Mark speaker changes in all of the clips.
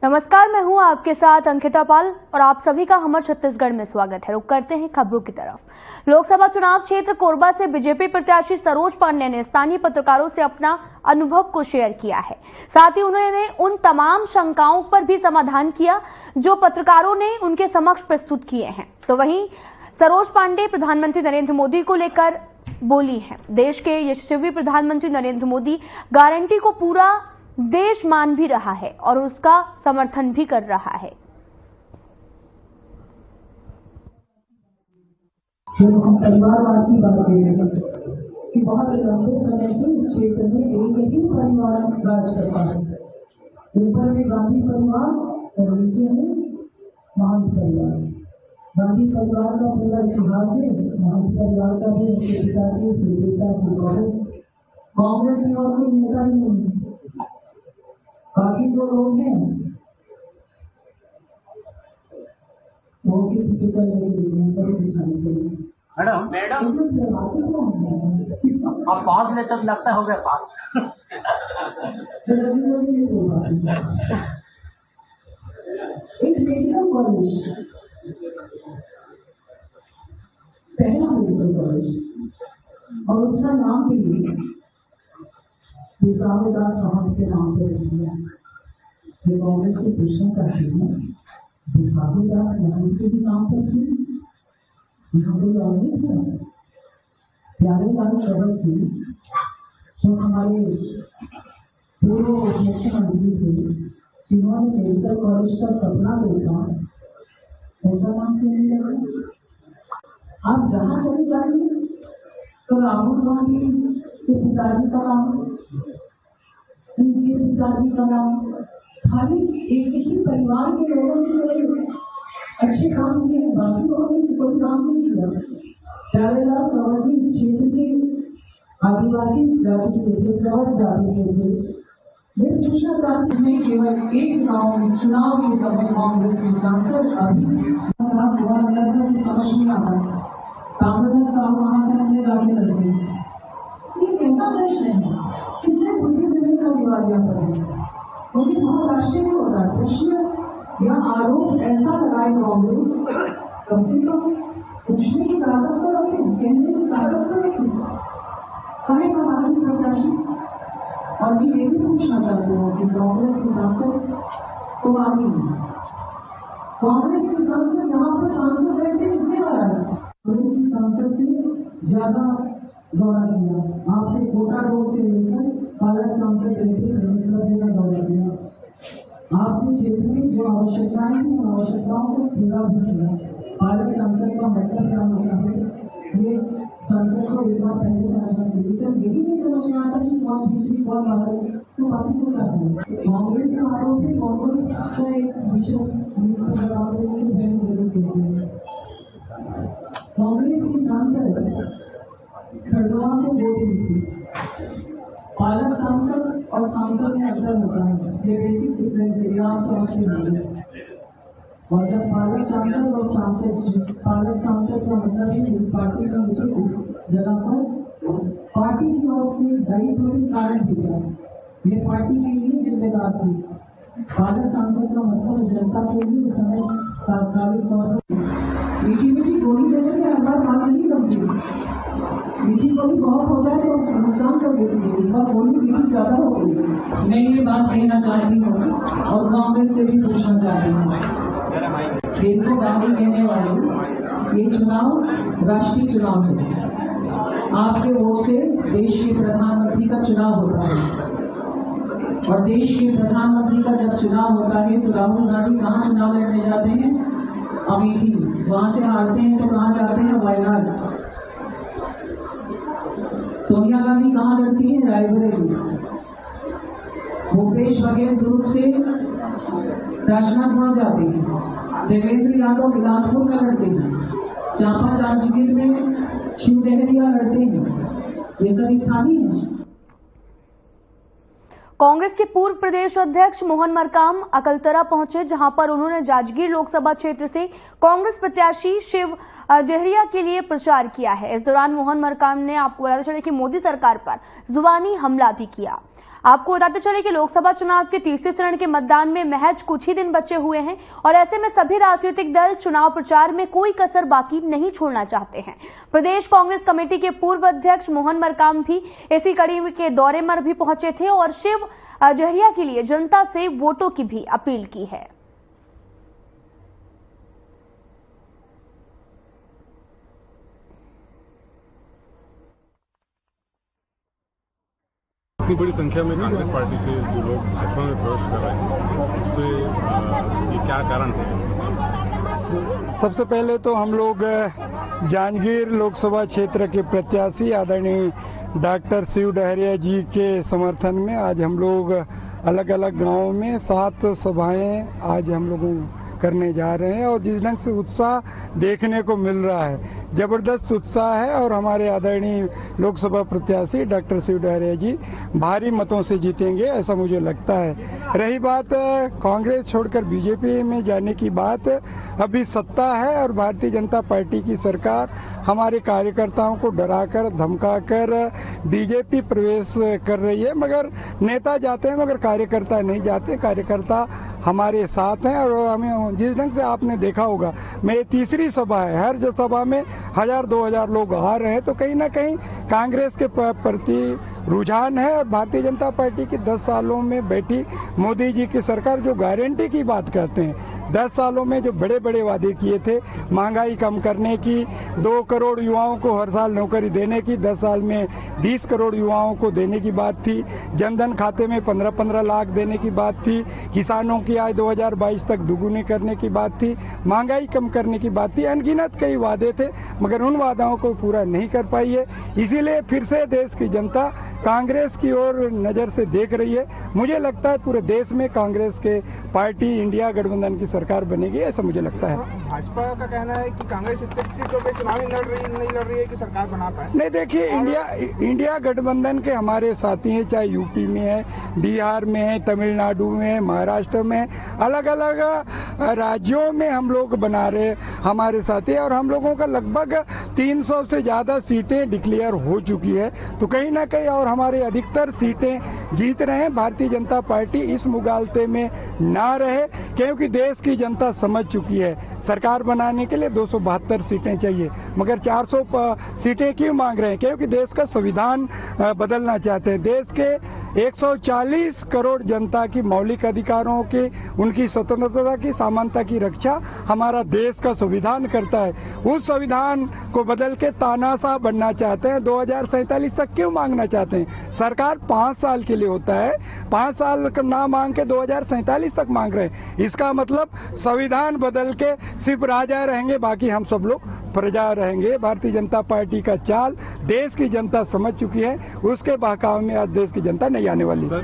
Speaker 1: नमस्कार, मैं हूं आपके साथ अंकिता पाल और आप सभी का हमर छत्तीसगढ़ में स्वागत है। रुक करते हैं खबरों की तरफ। लोकसभा चुनाव क्षेत्र कोरबा से बीजेपी प्रत्याशी सरोज पांडे ने स्थानीय पत्रकारों से अपना अनुभव को शेयर किया है। साथ ही उन्होंने उन तमाम शंकाओं पर भी समाधान किया जो पत्रकारों ने उनके समक्ष प्रस्तुत किए हैं। तो वहीं सरोज पांडे प्रधानमंत्री नरेंद्र मोदी को लेकर बोली है। देश के यशस्वी प्रधानमंत्री नरेंद्र मोदी गारंटी को पूरा देश मान भी रहा है और उसका समर्थन भी कर रहा है।
Speaker 2: जब हम परिवारवाद की बात कर रहे हैं कि बहुत लंबे समय से इस क्षेत्र में एक ही परिवार राज करता है। ऊपर में गांधी परिवार और नीचे में महंत परिवार। गांधी परिवार का पूरा इतिहास है, महंत परिवार का भी उनके पिताजी कांग्रेस में और कोई नेता ही नहीं। बाकी जो लोग हैं वो के पीछे चलने के लिए
Speaker 3: मैडम आप 5 लेटर लगता हो गया 5
Speaker 2: एक मेडिकल कॉलेज, पहला मेडिकल कॉलेज और उसका नाम भी साहूदास महंत के नाम पर रख दिया। ये कांग्रेस के पूछना चाहते हैं साहूदास महंत के भी नाम पर थी। यहाँ कोई और नहीं था। प्यारे लाल शरद जी जो हमारे पूर्व मुख्यमंत्री थे, जिन्होंने मेडिकल कॉलेज का सपना देखा, उनका नाम क्यों नहीं लगा? आप जहाँ चले जाएंगे तो राहुल गांधी के पिताजी का नाम, उनके पिताजी का नाम, खाली एक ही परिवार के लोगों ने अच्छे काम किए हैं, बाकी लोगों ने कोई काम नहीं किया। प्यारेलाल शरद जी इस क्षेत्र के आदिवासी जाति के थे, प्रवत जाति के थे। मैं पूछना चाहती इसमें केवल एक गांव में चुनाव के समय कांग्रेस के सांसद अभी समझ नहीं आता। ताम्रध्वज साहब वहां से हमने जाके करते ये कैसा प्रश्न है? कितने बुद्धि देने का दिवालिया पर है। मुझे बहुत आश्चर्य होता है। प्रश्न या आरोप ऐसा लगाए कांग्रेस, कम से कम पूछने की ताकत तो रखें, कहने की ताकत तो रखें। कहे हमारे प्रत्याशी और मैं ये भी पूछना चाहती हूँ कि कांग्रेस के सांसद तो आगे कांग्रेस के सांसद यहाँ पर सांसद बैठे कितने बार आए? कांग्रेस के सांसद से ज्यादा दौरा किया आपने। कोटा रोड से लेकर पालक सांसद रहते सब जगह दौरा किया। आपके क्षेत्र में जो आवश्यकताएं थी उन आवश्यकताओं को पूरा भी किया। पालक सांसद का मतलब क्या होता है ये सांसद को एक बार पहले समझना चाहिए। जब यही नहीं समझ में आता कि कौन भीतरी कौन बाहर तो बाकी को क्या है। कांग्रेस का आरोप है कांग्रेस का एक विषय जरूर देती है। कांग्रेस की सांसद खड़गवां को वोट दी। पालक सांसद और सांसद में अंतर होता है, ये बेसिक डिफरेंस है, आप समझते होंगे। और जब पालक सांसद और सांसद, पालक सांसद का मतलब है कि पार्टी का मुझे उस जगह पर पार्टी की ओर से दायित्व के कारण भेजा, मैं पार्टी के लिए जिम्मेदार थी। पालक सांसद का मतलब जनता के लिए उस समय तात्कालिक तौर पर मीठी मीठी गोली देने से हर बार बात नहीं बनती। मीठी गोली बहुत हो जाए तो नुकसान कर देती है। इस बार गोली मीठी ज्यादा हो गई। मैं ये बात कहना चाहती हूँ और कांग्रेस से भी पूछना चाहती हूँ। देखो गांधी कहने वाले ये चुनाव राष्ट्रीय चुनाव है। आपके वोट से देश के प्रधानमंत्री का चुनाव होता है और देश के प्रधानमंत्री का जब चुनाव होता है तो राहुल गांधी कहाँ चुनाव लड़ने जाते हैं? अमेठी। वहां से हारते हैं तो कहाँ जाते हैं? वायनाड। सोनिया गांधी कहाँ लड़ती है? रायबरेली। भूपेश बघेल दुर्ग से राजनांदगांव जाते हैं। देवेंद्र यादव बिलासपुर में लड़ते हैं। चांपा जांजगीर में शिव डहरिया लड़ते हैं। ये सब स्थानीय है।
Speaker 1: कांग्रेस के पूर्व प्रदेश अध्यक्ष मोहन मरकाम अकलतरा पहुंचे, जहां पर उन्होंने जांजगीर लोकसभा क्षेत्र से कांग्रेस प्रत्याशी शिव डेहरिया के लिए प्रचार किया है। इस दौरान मोहन मरकाम ने आपको बताते चले कि मोदी सरकार पर जुबानी हमला भी किया। आपको बताते चले कि लोकसभा चुनाव के तीसरे चरण के मतदान में महज कुछ ही दिन बचे हुए हैं और ऐसे में सभी राजनीतिक दल चुनाव प्रचार में कोई कसर बाकी नहीं छोड़ना चाहते हैं। प्रदेश कांग्रेस कमेटी के पूर्व अध्यक्ष मोहन मरकाम भी इसी कड़ी के दौरे में भी पहुंचे थे और शिव डेहरिया के लिए जनता से वोटों की भी अपील की है।
Speaker 4: इतनी बड़ी संख्या में कांग्रेस पार्टी से जो लोग भाजपा में प्रवेश कर रहे हैं, उस पर ये क्या कारण है?
Speaker 5: सबसे पहले तो हम लोग जांजगीर लोकसभा क्षेत्र के प्रत्याशी आदरणीय डॉक्टर शिव डेहरिया जी के समर्थन में आज हम लोग अलग अलग गांवों में 7 सभाएं आज हम लोगों करने जा रहे हैं और जिस ढंग से उत्साह देखने को मिल रहा है, जबरदस्त उत्साह है और हमारे आदरणीय लोकसभा प्रत्याशी डॉक्टर शिव डेहरिया जी भारी मतों से जीतेंगे ऐसा मुझे लगता है। रही बात कांग्रेस छोड़कर बीजेपी में जाने की बात, अभी सत्ता है और भारतीय जनता पार्टी की सरकार हमारे कार्यकर्ताओं को डराकर धमकाकर बीजेपी प्रवेश कर रही है, मगर नेता जाते हैं मगर कार्यकर्ता नहीं जाते। कार्यकर्ता हमारे साथ हैं और हमें जिस ढंग से आपने देखा होगा, मेरी तीसरी सभा है, हर सभा में 1000-2000 लोग आ रहे हैं, तो कहीं ना कहीं कांग्रेस के प्रति रुझान है। और भारतीय जनता पार्टी की 10 सालों में बैठी मोदी जी की सरकार जो गारंटी की बात कहते हैं, 10 सालों में जो बड़े बड़े वादे किए थे, महंगाई कम करने की, 2 करोड़ युवाओं को हर साल नौकरी देने की, 10 साल में 20 करोड़ युवाओं को देने की बात थी, जनधन खाते में 15-15 लाख देने की बात थी, किसानों की आय 2022 तक दुगुनी करने की बात थी, महंगाई कम करने की बात थी। अनगिनत कई वादे थे मगर उन वादाओं को पूरा नहीं कर पाई है। इसीलिए फिर से देश की जनता कांग्रेस की ओर नजर से देख रही है। मुझे लगता है पूरे देश में कांग्रेस के पार्टी इंडिया गठबंधन की सरकार बनेगी, ऐसा मुझे लगता है।
Speaker 6: भाजपा का कहना है कि कांग्रेस इतनी सीटों पे चुनाव नहीं लड़ रही है कि सरकार बना पाए।
Speaker 5: नहीं, देखिए इंडिया गठबंधन के हमारे साथी हैं, चाहे यूपी में है, बिहार में है, तमिलनाडु में है, महाराष्ट्र में, अलग अलग राज्यों में हम लोग बना रहे हमारे साथी, और हम लोगों का लगभग 300 से ज्यादा सीटें डिक्लेयर हो चुकी है। तो कहीं ना कहीं और हमारे अधिकतर सीटें जीत रहे हैं। भारतीय जनता पार्टी इस मुगालते में ना रहे, क्योंकि देश की जनता समझ चुकी है सरकार बनाने के लिए 272 सीटें चाहिए, मगर 400 सीटें क्यों मांग रहे हैं? क्योंकि देश का संविधान बदलना चाहते हैं। देश के 140 करोड़ जनता की मौलिक अधिकारों की, उनकी स्वतंत्रता की, समानता की रक्षा हमारा देश का संविधान करता है। उस संविधान को बदल के तानाशाह बनना चाहते हैं। 2047 तक क्यों मांगना चाहते हैं? सरकार 5 साल के लिए होता है, 5 साल का ना मांग के 2047 तक मांग रहे हैं। इसका मतलब संविधान बदल के सिर्फ राजा रहेंगे, बाकी हम सब लोग प्रजा रहेंगे। भारतीय जनता पार्टी का चाल देश की जनता समझ चुकी है, उसके बहकाव में आज देश की जनता नहीं आने वाली।
Speaker 4: सर,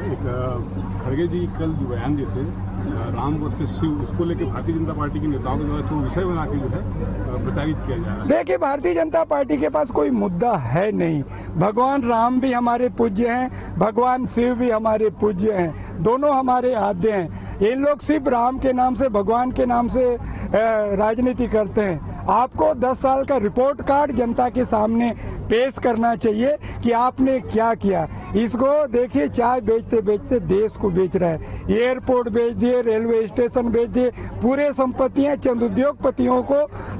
Speaker 4: खड़गे जी कल जो बयान दिए थे राम वर्सेस शिव, उसको लेकर भारतीय जनता पार्टी के नेताओं के द्वारा जो विषय बना के जो है प्रचारित किया जा रहा है।
Speaker 5: देखिए, भारतीय जनता पार्टी के पास कोई मुद्दा है नहीं। भगवान राम भी हमारे पूज्य हैं, भगवान शिव भी हमारे पूज्य हैं, दोनों हमारे आद्य हैं। ये लोग सिर्फ राम के नाम से, भगवान के नाम से राजनीति करते हैं। आपको 10 साल का रिपोर्ट कार्ड जनता के सामने पेश करना चाहिए कि आपने क्या किया। इसको देखिए, चाय बेचते बेचते देश को बेच रहा है, एयरपोर्ट बेच दिए, रेलवे स्टेशन बेच दिए, पूरे संपत्तियां चंद उद्योगपतियों को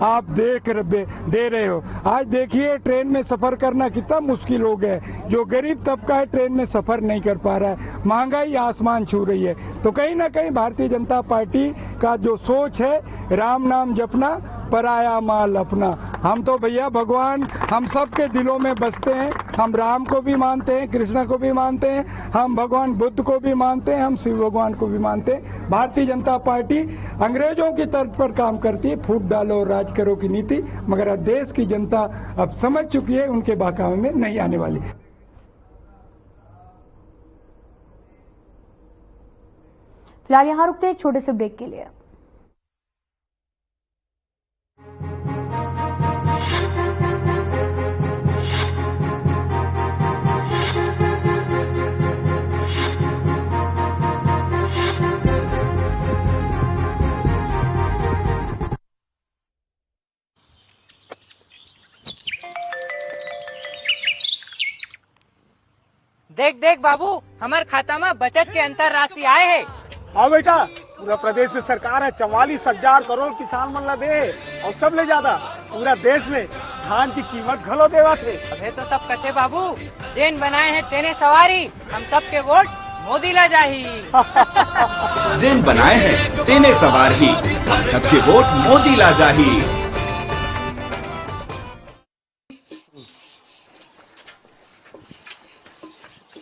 Speaker 5: आप दे रहे हो। आज देखिए ट्रेन में सफर करना कितना मुश्किल हो गया है। जो गरीब तबका है ट्रेन में सफर नहीं कर पा रहा है, महंगाई आसमान छू रही है। तो कहीं ना कहीं भारतीय जनता पार्टी का जो सोच है, राम नाम जपना, पराया माल अपना। हम तो भैया भगवान हम सबके दिलों में बसते हैं। हम राम को भी मानते हैं, कृष्ण को भी मानते हैं, हम भगवान बुद्ध को भी मानते हैं, हम शिव भगवान को भी मानते हैं। भारतीय जनता पार्टी अंग्रेजों की तर्ज पर काम करती है, फूट डालो राज करो की नीति, मगर देश की जनता अब समझ चुकी है, उनके बहकावे में नहीं आने वाली।
Speaker 1: फिलहाल यहाँ रुकते हैं एक छोटे से ब्रेक के लिए।
Speaker 7: देख देख बाबू, हमारे खाता में बचत के अंतरराष्ट्रीय आए है।
Speaker 8: हाँ बेटा, पूरा प्रदेश में सरकार है 44,000 करोड़ किसान मन ला दे और सब ले ज्यादा पूरा देश में धान की कीमत घलो देवा थे।
Speaker 7: अबे तो सब कथे बाबू, जेन बनाए हैं तेने सवारी, हम सबके वोट मोदी ला जाही।
Speaker 9: जेन बनाए हैं तेने सवार ही, हम सबके वोट मोदी ला जाही।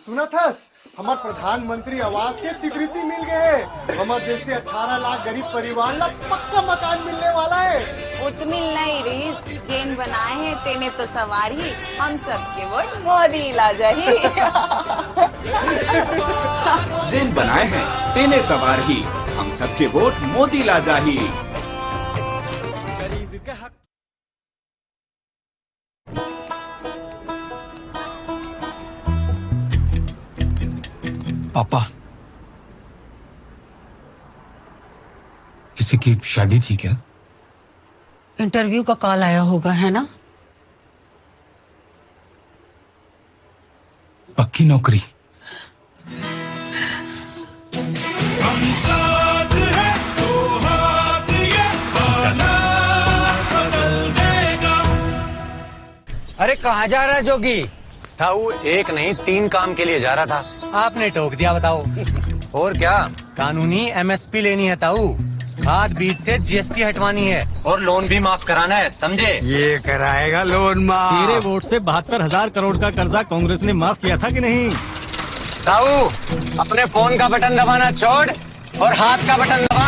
Speaker 10: सुना था हमारे प्रधानमंत्री आवास के स्वीकृति मिल गए है। हमारे देश से 18 लाख गरीब परिवार ला पक्का मकान मिलने वाला है।
Speaker 11: उतमिल नहीं रीस, जेन बनाए हैं तेने तो सवारी, हम सबके वोट मोदी ला जाही।
Speaker 9: जेन बनाए हैं तेने सवार ही, हम सबके वोट मोदी ला जाही।
Speaker 12: पापा, किसी की शादी थी क्या?
Speaker 13: इंटरव्यू का कॉल आया होगा, है ना?
Speaker 12: पक्की नौकरी?
Speaker 14: अरे कहाँ जा रहा है जोगी? ताऊ एक नहीं 3 काम के लिए जा रहा था। आपने टोक दिया, बताओ। और क्या? कानूनी एमएसपी लेनी है ताऊ, खाद बीज से जीएसटी हटवानी है और लोन भी माफ कराना है, समझे?
Speaker 15: ये कराएगा लोन माफ।
Speaker 14: तेरे वोट से 72,000 करोड़ का कर्जा कांग्रेस ने माफ किया था कि नहीं? ताऊ अपने फोन का बटन दबाना छोड़ और हाथ का बटन दबा।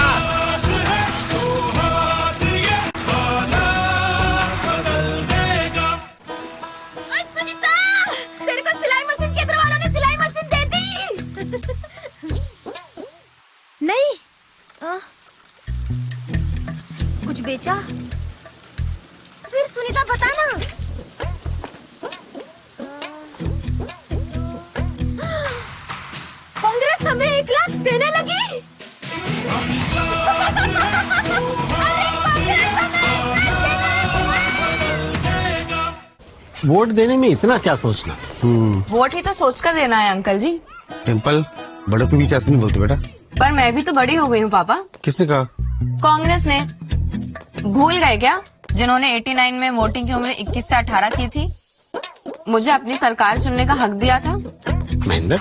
Speaker 16: नहीं कुछ बेचा? फिर सुनीता बता ना। कांग्रेस हमें 1 लाख देने लगी।
Speaker 17: वोट देने में इतना क्या सोचना?
Speaker 11: वोट ही तो सोच कर देना है अंकल जी।
Speaker 17: टेम्पल, बड़े तुम कैसे नहीं बोलते बेटा?
Speaker 11: पर मैं भी तो बड़ी हो गई हूँ पापा।
Speaker 17: किसने कहा?
Speaker 11: कांग्रेस ने। भूल गए क्या, जिन्होंने 89 में वोटिंग की उम्र 21 से 18 की थी? मुझे अपनी सरकार चुनने का हक दिया था।
Speaker 17: महेंद्र,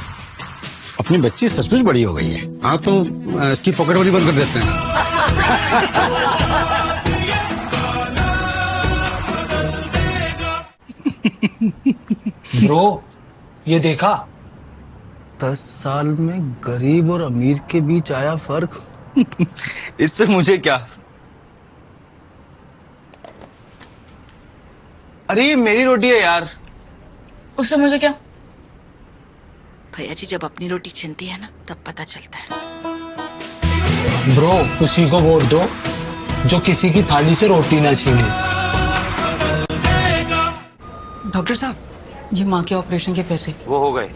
Speaker 17: अपनी बच्ची सचमुच बड़ी हो गई है। हाँ तो इसकी पॉकेट वाली बंद कर देते हैं।
Speaker 12: ब्रो, ये देखा? 10 साल में गरीब और अमीर के बीच आया फर्क।
Speaker 14: इससे मुझे क्या? अरे ये मेरी रोटी है यार।
Speaker 13: उससे मुझे क्या?
Speaker 18: भैया जी जब अपनी रोटी छिनती है ना तब पता चलता है।
Speaker 12: ब्रो, उसी को वोट दो जो किसी की थाली से रोटी ना छीने।
Speaker 13: डॉक्टर साहब, ये माँ के ऑपरेशन के पैसे।
Speaker 14: वो हो गए।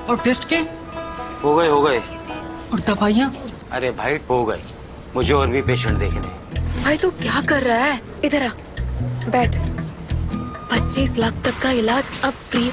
Speaker 13: और टेस्ट के?
Speaker 14: हो गए हो गए।
Speaker 13: और दवाइयाँ?
Speaker 14: अरे भाई हो गई, मुझे और भी पेशेंट देखने।
Speaker 18: भाई तू क्या कर रहा है? इधर आ, बैठ। 25 लाख तक का इलाज अब फ्री।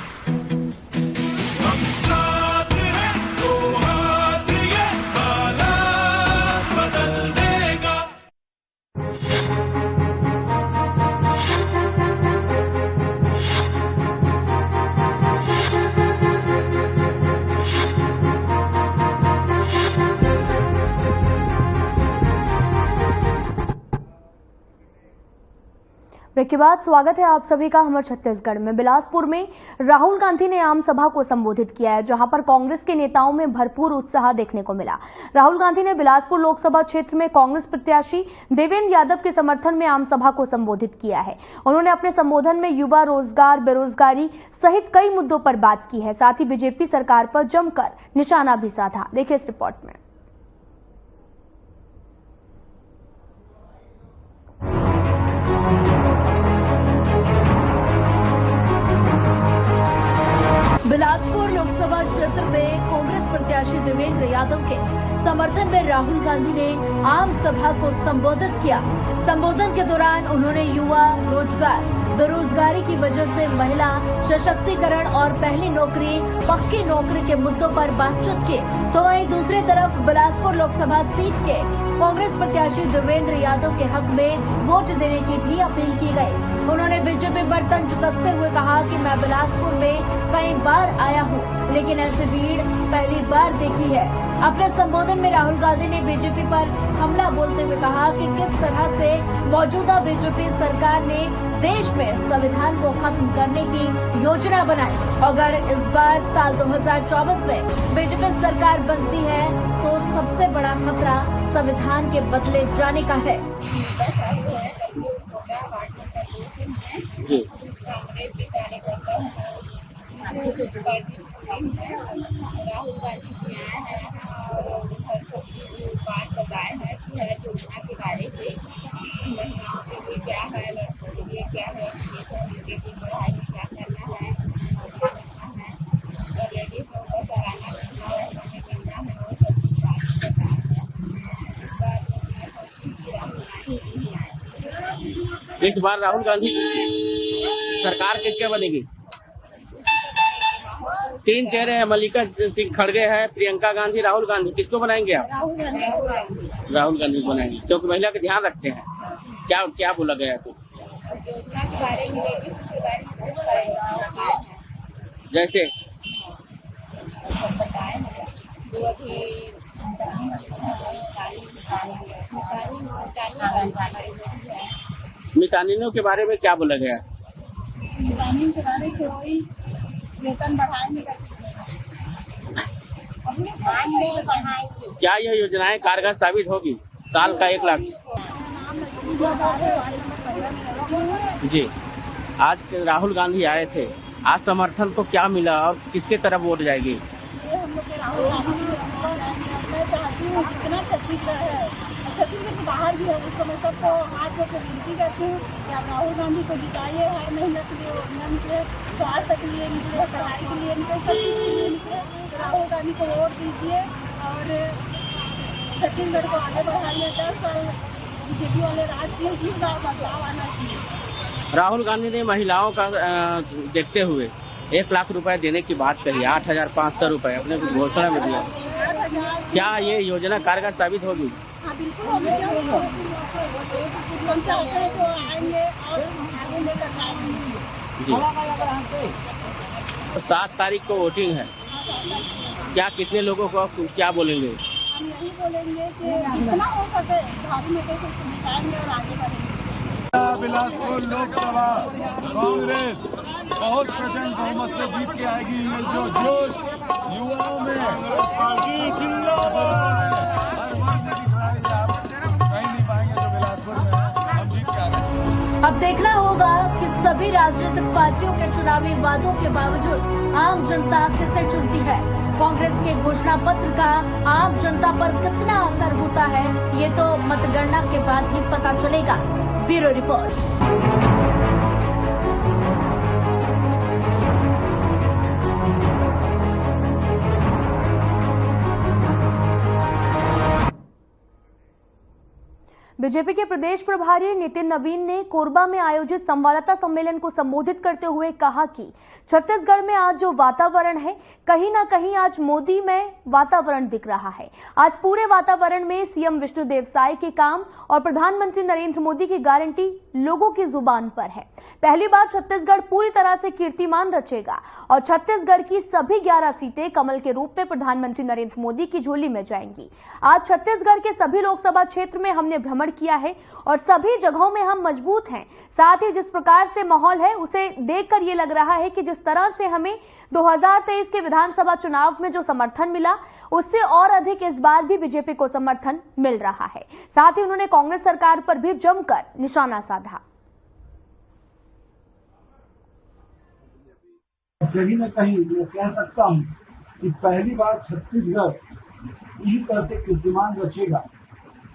Speaker 1: ब्रेक के बाद स्वागत है आप सभी का हमर छत्तीसगढ़ में। बिलासपुर में राहुल गांधी ने आम सभा को संबोधित किया है, जहां पर कांग्रेस के नेताओं में भरपूर उत्साह देखने को मिला। राहुल गांधी ने बिलासपुर लोकसभा क्षेत्र में कांग्रेस प्रत्याशी देवेंद्र यादव के समर्थन में आम सभा को संबोधित किया है। उन्होंने अपने संबोधन में युवा, रोजगार, बेरोजगारी सहित कई मुद्दों पर बात की है। साथ ही बीजेपी सरकार पर जमकर निशाना भी साधा। देखिए इस रिपोर्ट में।
Speaker 19: बिलासपुर लोकसभा क्षेत्र में कांग्रेस प्रत्याशी देवेंद्र यादव के समर्थन में राहुल गांधी ने आम सभा को संबोधित किया। संबोधन के दौरान उन्होंने युवा, रोजगार, बेरोजगारी की वजह से महिला सशक्तिकरण और पहली नौकरी, पक्की नौकरी के मुद्दों पर बातचीत की। तो वहीं दूसरी तरफ बिलासपुर लोकसभा सीट के कांग्रेस प्रत्याशी देवेंद्र यादव के हक में वोट देने की भी अपील की गई। उन्होंने बीजेपी पर तंज कसते हुए कहा कि मैं बिलासपुर में कई बार आया हूं, लेकिन ऐसी भीड़ पहली बार देखी है। अपने संबोधन में राहुल गांधी ने बीजेपी पर हमला बोलते हुए कहा कि किस तरह से मौजूदा बीजेपी सरकार ने देश में संविधान को खत्म करने की योजना बनाई। अगर इस बार साल 2024 में बीजेपी सरकार बनती है तो सबसे बड़ा खतरा संविधान के बदले जाने का है।
Speaker 20: राहुल गांधी जी आए हैं और बात बताए हैं कि है योजना के बारे में, महिलाओं के लिए क्या है, लड़कों के लिए क्या है, उनके लिए पढ़ाई में क्या करना है और लेडीज को सराहना करना है, करना है और सब कुछ बात बताए हैं।
Speaker 3: इस बार राहुल गांधी सरकार किसके बनेगी? 3 चेहरे हैं, मल्लिका सिंह खड़गे है, प्रियंका गांधी, राहुल गांधी। किसको बनाएंगे आप? राहुल गांधी को बनाएंगे, क्योंकि महिला का ध्यान रखते हैं। क्या क्या बोला गया है?
Speaker 20: योजना के बारे में, के बारे में
Speaker 3: जैसे
Speaker 20: बताए हैं जो अभी
Speaker 3: मितानिनों के बारे में क्या बोला गया?
Speaker 20: मितानिन के बारे में कोई वेतन बढ़ाने का
Speaker 3: क्या यह योजनाएं कारगर साबित होगी? साल का 1 लाख। जी, आज राहुल गांधी आए थे, आज समर्थन को क्या मिला और किसके तरफ वोट जाएगी?
Speaker 20: छत्तीसगढ़ के बाहर भी है, उस समय सबको हाथ जोड़ के विनती करती हूँ कि आप राहुल गांधी को जिताइए। हर महीने के लिए निकले, स्वास्थ्य के लिए निकले, पढ़ाई के लिए निकले, सब चीज के लिए निकले। तो राहुल गांधी को वोट दीजिए और छत्तीसगढ़ को आगे बढ़ाइए। 10 साल बीजेपी वाले राज में जिस बार बदलाव आना चाहिए।
Speaker 3: राहुल गांधी ने महिलाओं का देखते हुए 1 लाख रुपए देने की बात कही, 8,500 रुपए अपने घोषणा में दिया। क्या ये योजना कारगर साबित होगी?
Speaker 20: हाँ बिल्कुल होगी, आएंगे और आगे लेकर जाएंगे।
Speaker 3: 7 तारीख को वोटिंग है, क्या कितने लोगों को क्या बोलेंगे?
Speaker 20: हम यही बोलेंगे कि जितना हो सके भाभी में कैसे जिताएंगे और आगे बढ़ेंगे।
Speaker 5: बिलासपुर लोकसभा कांग्रेस बहुत प्रचंड बहुमत से जीत के आएगी। ये जो जोश युवाओं में पार्टी जिंदाबाद हर वर्ग में दिख रहा है, आप कहीं नहीं पाएंगे जो बिलासपुर में हम जीत के आ रहे हैं।
Speaker 19: अब देखना होगा कि सभी राजनीतिक पार्टियों के चुनावी वादों के बावजूद आम जनता किसे चुनती है। कांग्रेस के घोषणा पत्र का आम जनता पर कितना असर होता है, ये तो मतगणना के बाद ही पता चलेगा। Bureau report.
Speaker 1: बीजेपी के प्रदेश प्रभारी नितिन नवीन ने कोरबा में आयोजित संवाददाता सम्मेलन को संबोधित करते हुए कहा कि छत्तीसगढ़ में आज जो वातावरण है, कहीं ना कहीं आज मोदी में वातावरण दिख रहा है। आज पूरे वातावरण में सीएम विष्णुदेव साय के काम और प्रधानमंत्री नरेंद्र मोदी की गारंटी लोगों की जुबान पर है। पहली बार छत्तीसगढ़ पूरी तरह से कीर्तिमान रचेगा और छत्तीसगढ़ की सभी 11 सीटें कमल के रूप में प्रधानमंत्री नरेंद्र मोदी की झोली में जाएंगी। आज छत्तीसगढ़ के सभी लोकसभा क्षेत्र में हमने भ्रमण किया है और सभी जगहों में हम मजबूत हैं। साथ ही जिस प्रकार से माहौल है उसे देखकर ये लग रहा है कि जिस तरह से हमें 2023 के विधानसभा चुनाव में जो समर्थन मिला, उससे और अधिक इस बार भी बीजेपी को समर्थन मिल रहा है। साथ ही उन्होंने कांग्रेस सरकार पर भी जमकर निशाना साधा।
Speaker 21: कहीं न कहीं मैं कह सकता हूं कि पहली बार छत्तीसगढ़ इसी तरह से कीर्तिमान रचेगा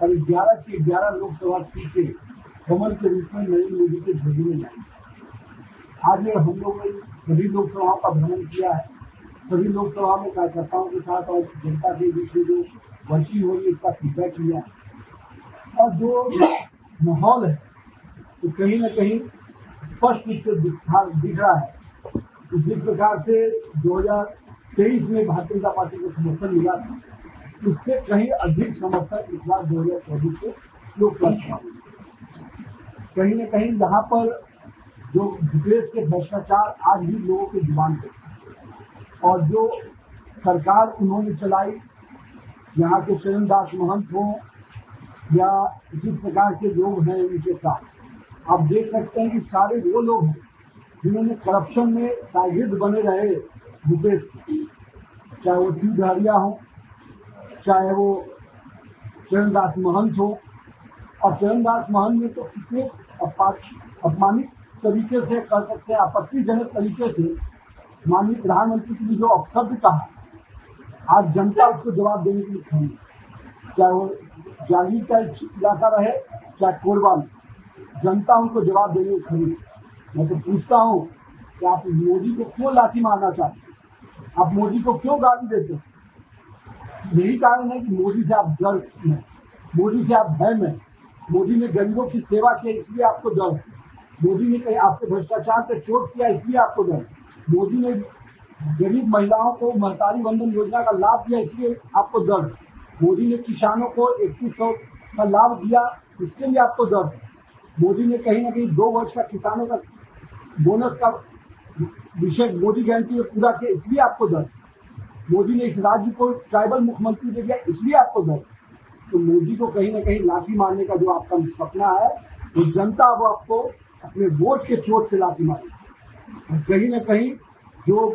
Speaker 21: और 11 की 11 लोकसभा सीटें कमल के रूप में नरेंद्र मोदी के झोली में जाएंगी। आज हम लोगों ने सभी लोकसभाओं का भ्रमण किया है, सभी लोकसभा में कार्यकर्ताओं के साथ और जनता के बीच में जो वर्किंग होगी इसका फीडबैक लिया है और जो माहौल है तो कहीं न कहीं स्पष्ट रूप से दिख रहा है कि जिस प्रकार से 2023 में भारतीय जनता पार्टी को समर्थन मिला था, उससे कहीं अधिक समर्थन इस बार 2024 से लोकसभा में। कहीं न कहीं यहाँ पर जो भूपेश के भ्रष्टाचार आज भी लोगों की जुबान पे, और जो सरकार उन्होंने चलाई, यहाँ के चरणदास महंत हों या जिस प्रकार के लोग हैं उनके साथ, आप देख सकते हैं कि सारे वो लोग हैं जिन्होंने करप्शन में शागिर्द बने रहे भूपेश, चाहे वो शिव डहरिया हो, चाहे वो चरणदास महंत हो। और चरणदास महंत ने तो कितने अपमानित तरीके से कर सकते हैं, आपत्तिजनक तरीके से माननीय प्रधानमंत्री के लिए जो अपशब्द कहा, आज जनता उसको जवाब देने के लिए खड़ी, चाहे वो जागीर का इलाका रहे चाहे कोरबा में, जनता उनको जवाब देने की खड़ी। मैं तो पूछता हूँ कि आप मोदी को क्यों लाठी मारना चाहते हैं, आप मोदी को क्यों गाली देते हैं? यही कारण है कि मोदी से आप डर में, मोदी से आप भय में। मोदी ने गरीबों की सेवा की इसलिए आपको डर, मोदी ने कहीं आपके भ्रष्टाचार पे चोट किया इसलिए आपको डर, मोदी ने गरीब महिलाओं को महतारी वंदन योजना का लाभ दिया इसलिए आपको डर, मोदी ने किसानों को 2100 का लाभ दिया इसके लिए आपको डर, मोदी ने कहीं ना कहीं 2 वर्ष का किसानों का बोनस का विषय मोदी गारंटी में पूरा किया इसलिए आपको डर, मोदी ने इस राज्य को ट्राइबल मुख्यमंत्री दे दिया इसलिए आपको डर। तो मोदी को कहीं ना कहीं लाठी मारने का जो आपका सपना है, वो जनता अब आपको अपने वोट के चोट से लाठी मारेगी। और कहीं ना कहीं जो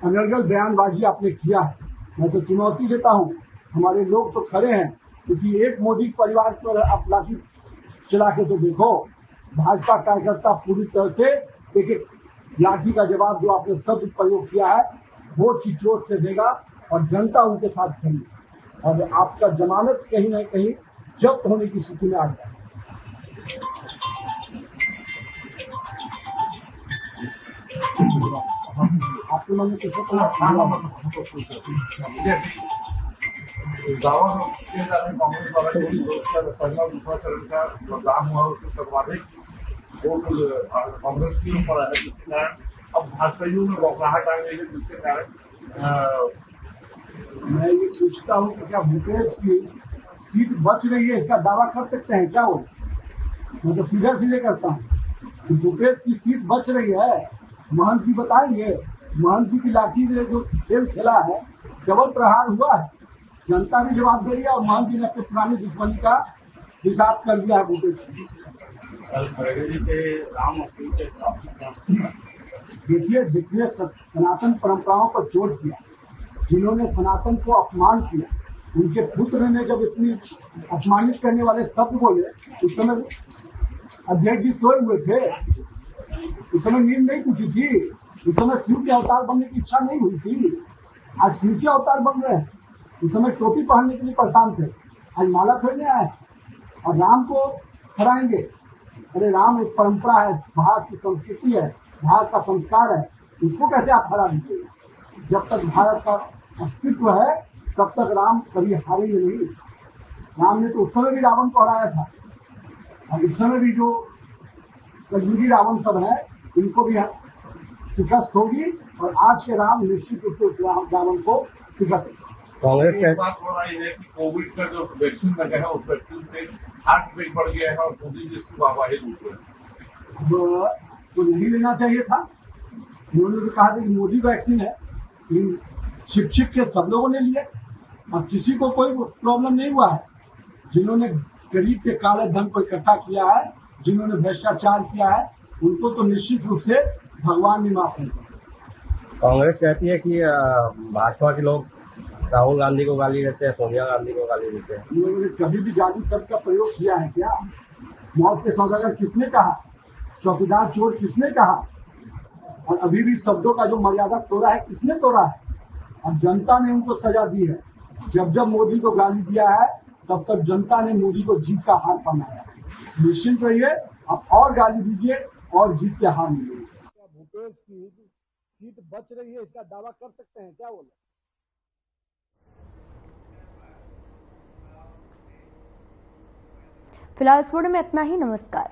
Speaker 21: अनर्गल बयानबाजी आपने किया है, मैं तो चुनौती देता हूं, हमारे लोग तो खड़े हैं, किसी एक मोदी परिवार पर आप लाठी चला के तो देखो। भाजपा कार्यकर्ता पूरी तरह से एक लाठी का जवाब जो आपने शब्द प्रयोग किया है वोट की चोट से देगा, और जनता उनके साथ खड़ी, और आपका जमानत कहीं न कहीं जब्त होने की स्थिति में आ जाए। आपके मन में किसी को
Speaker 2: दावा किए जा रहे कांग्रेस द्वारा पहला दूसरा चरण का मतदान हुआ, उसमें सर्वाधिक वोट कांग्रेस के ऊपर आया, जिसके कारण अब भाजपाइयों में घबराहट आ गई है, जिसके कारण
Speaker 21: मैं ये पूछता हूँ कि क्या भूपेश की सीट बच रही है, इसका दावा कर सकते हैं क्या वो? मैं तो सीधे करता हूँ कि भूपेश की सीट बच रही है। महंत जी बताएंगे, महंत जी की लाठी ने जो खेल खेला है, डबल प्रहार हुआ है, जनता भी जवाब दे रही है, और महंत जी ने अपनी पुरानी दुश्मनी का हिसाब कर दिया है भूपेश की। देखिए, जिसने सनातन परंपराओं पर चोट किया, जिन्होंने सनातन को अपमान किया, उनके पुत्र ने जब इतनी अपमानित करने वाले शब्द बोले, उस समय अध्यक्ष जी सोए हुए थे, उस समय नींद नहीं टूटी थी, उस समय शिव के अवतार बनने की इच्छा नहीं हुई थी। आज शिव के अवतार बन रहे हैं, उस समय टोपी पहनने के लिए परेशान थे, आज माला फेरने आए और राम को हराएंगे। अरे राम एक परंपरा है, भारत की संस्कृति है, भारत का संस्कार है, इसको कैसे आप हरा दीजिए? जब तक भारत का अस्तित्व है तब तक राम कभी हारेंगे नहीं। राम ने तो उस समय भी रावण को हराया था, और इस समय भी जो कलयुगी रावण सब है इनको भी शिकस्त होगी, और आज के राम निश्चित रूप से रावण को शिकस्त।
Speaker 2: कांग्रेस की बात हो रही है कि कोविड का जो वैक्सीन लगा है उस वैक्सीन से हार्ट रेट बढ़ गया है, और मोदी जी इसकी वाहवाही लूट रहे हैं।
Speaker 21: तो नहीं लेना चाहिए था, उन्होंने तो कहा था कि मोदी वैक्सीन है, लेकिन छिप छिप के सब लोगों ने लिए, और किसी को कोई प्रॉब्लम नहीं हुआ है। जिन्होंने गरीब के काले धन को इकट्ठा किया है, जिन्होंने भ्रष्टाचार किया है, उनको तो निश्चित रूप से भगवान भी माफ नहीं करते।
Speaker 22: कांग्रेस कहती है कि भाजपा के लोग राहुल गांधी को गाली देते हैं, सोनिया गांधी को गाली देते हैं।
Speaker 21: उन्होंने कभी भी गाली शब्द का प्रयोग किया है क्या? मौत के सौदागर किसने कहा? चौकीदार चोर किसने कहा? और अभी भी शब्दों का जो मर्यादा तोड़ा है किसने तोड़ा है? और जनता ने उनको सजा दी है। जब जब मोदी को गाली दिया है तब तक जनता ने मोदी को जीत का हार पहनाया। निश्चिंत रहिए, आप और गाली दीजिए और जीत के हार मिलेगी। भूपेश की सीट बच रही है, इसका दावा कर सकते हैं क्या? बोले
Speaker 1: फिलहाल इस वीडियो में इतना ही। नमस्कार।